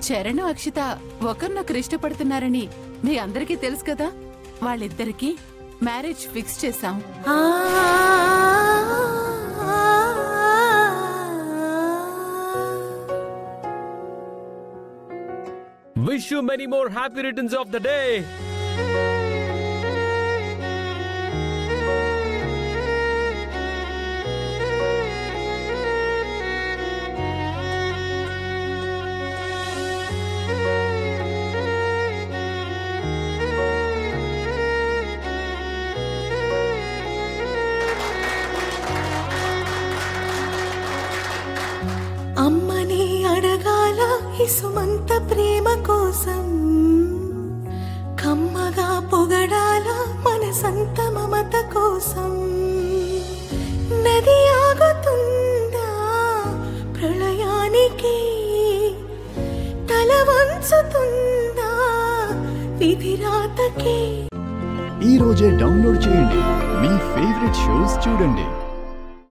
చరణ్ అక్షిత ఒకరినొకరు ఇష్టపడుతున్నారని మీ అందరికీ తెలుసు కదా. వాళ్ళిద్దరికి మ్యారేజ్ ఫిక్స్ చేశాం. Wish you many more happy returns of the day. అమ్మని అడగాల ఇసుమంత ప్రేమ కోసం, కమ్మగా పొగడాల మనసంత మమత కోసం. నది ఆగుతుందా ప్రళయానికి, తల వంచుతుందా విధిరాతకి. ఈ రోజే డౌన్లోడ్ చేయండి, మీ ఫేవరెట్ షోస్ చూడండి.